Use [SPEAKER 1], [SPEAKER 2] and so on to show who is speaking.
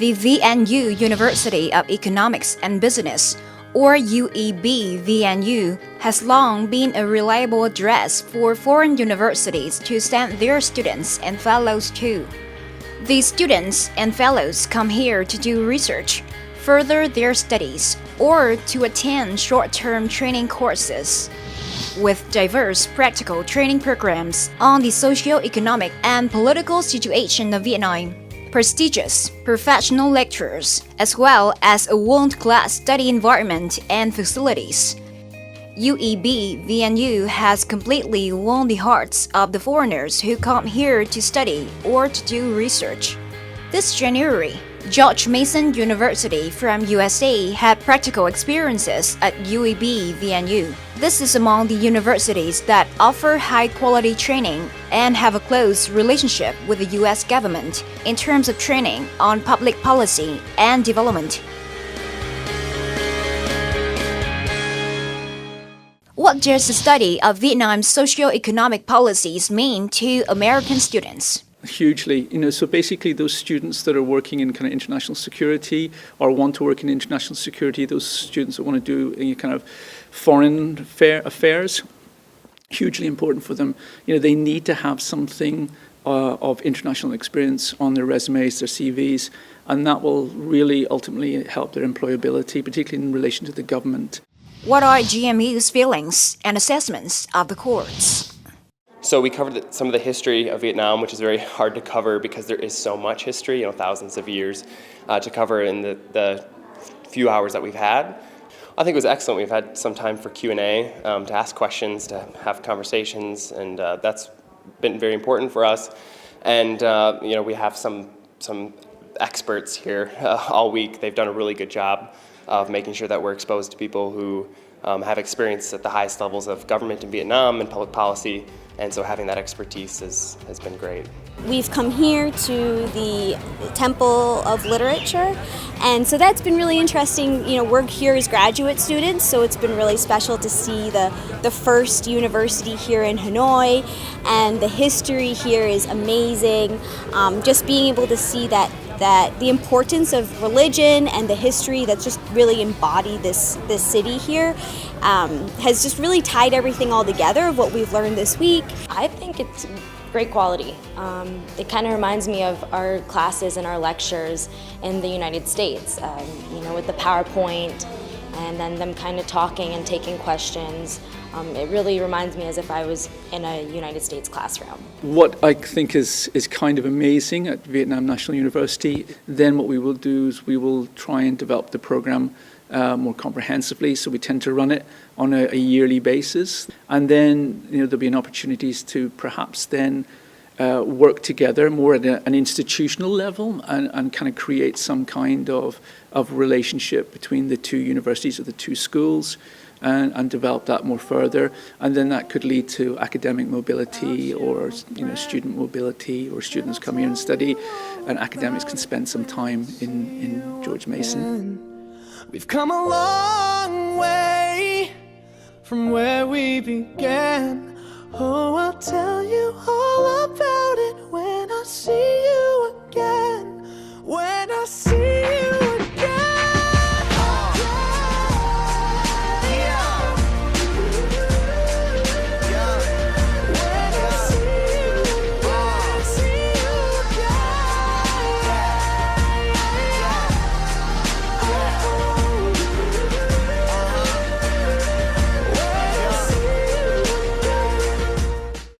[SPEAKER 1] The VNU University of Economics and Business, or UEB-VNU, has long been a reliable address for foreign universities to send their students and fellows to. These students and fellows come here to do research, further their studies, or to attend short-term training courses. With diverse practical training programs on the socio-economic and political situation of Vietnam, prestigious professional lecturers, as well as a world-class study environment and facilities, UEB-VNU has completely won the hearts of the foreigners who come here to study or to do research. This January, George Mason University from USA had practical experiences at UEB-VNU. This is among the universities that offer high-quality training and have a close relationship with the US government in terms of training on public policy and development. What does the study of Vietnam's socio-economic policies mean to American students?
[SPEAKER 2] Hugely, so basically those students that are working in kind of international security or want to work in international security, those students that want to do any kind of foreign affairs, hugely important for them. They need to have something of international experience on their resumes, their CVs, and that will really ultimately help their employability, particularly in relation to the government.
[SPEAKER 1] What are GMU's feelings and assessments of the course?
[SPEAKER 3] So we covered some of the history of Vietnam, which is very hard to cover because there is so much history, thousands of years to cover in the few hours that we've had. I think it was excellent. We've had some time for Q&A, to ask questions, to have conversations, and that's been very important for us. And we have some experts here all week. They've done a really good job of making sure that we're exposed to people who have experience at the highest levels of government in Vietnam and public policy, and so having that expertise has been great.
[SPEAKER 4] We've come here to the Temple of Literature, and so that's been really interesting. We're here as graduate students, so it's been really special to see the first university here in Hanoi, and the history here is amazing. Just being able to see that the importance of religion and the history that's just really embodied this city here has just really tied everything all together of what we've learned this week.
[SPEAKER 5] I think it's great quality. It kind of reminds me of our classes and our lectures in the United States, with the PowerPoint and then them kind of talking and taking questions. It really reminds me as if I was in a United States classroom.
[SPEAKER 2] What I think is kind of amazing at Vietnam National University, then what we will do is we will try and develop the program more comprehensively, so we tend to run it on a yearly basis. And then there'll be an opportunities to perhaps then work together more at an institutional level and kind of create some kind of relationship between the two universities or the two schools, and develop that more further, and then that could lead to academic mobility or student mobility, or students come here and study and academics can spend some time in George Mason.
[SPEAKER 6] We've come a long way from where we began. Oh, I'll tell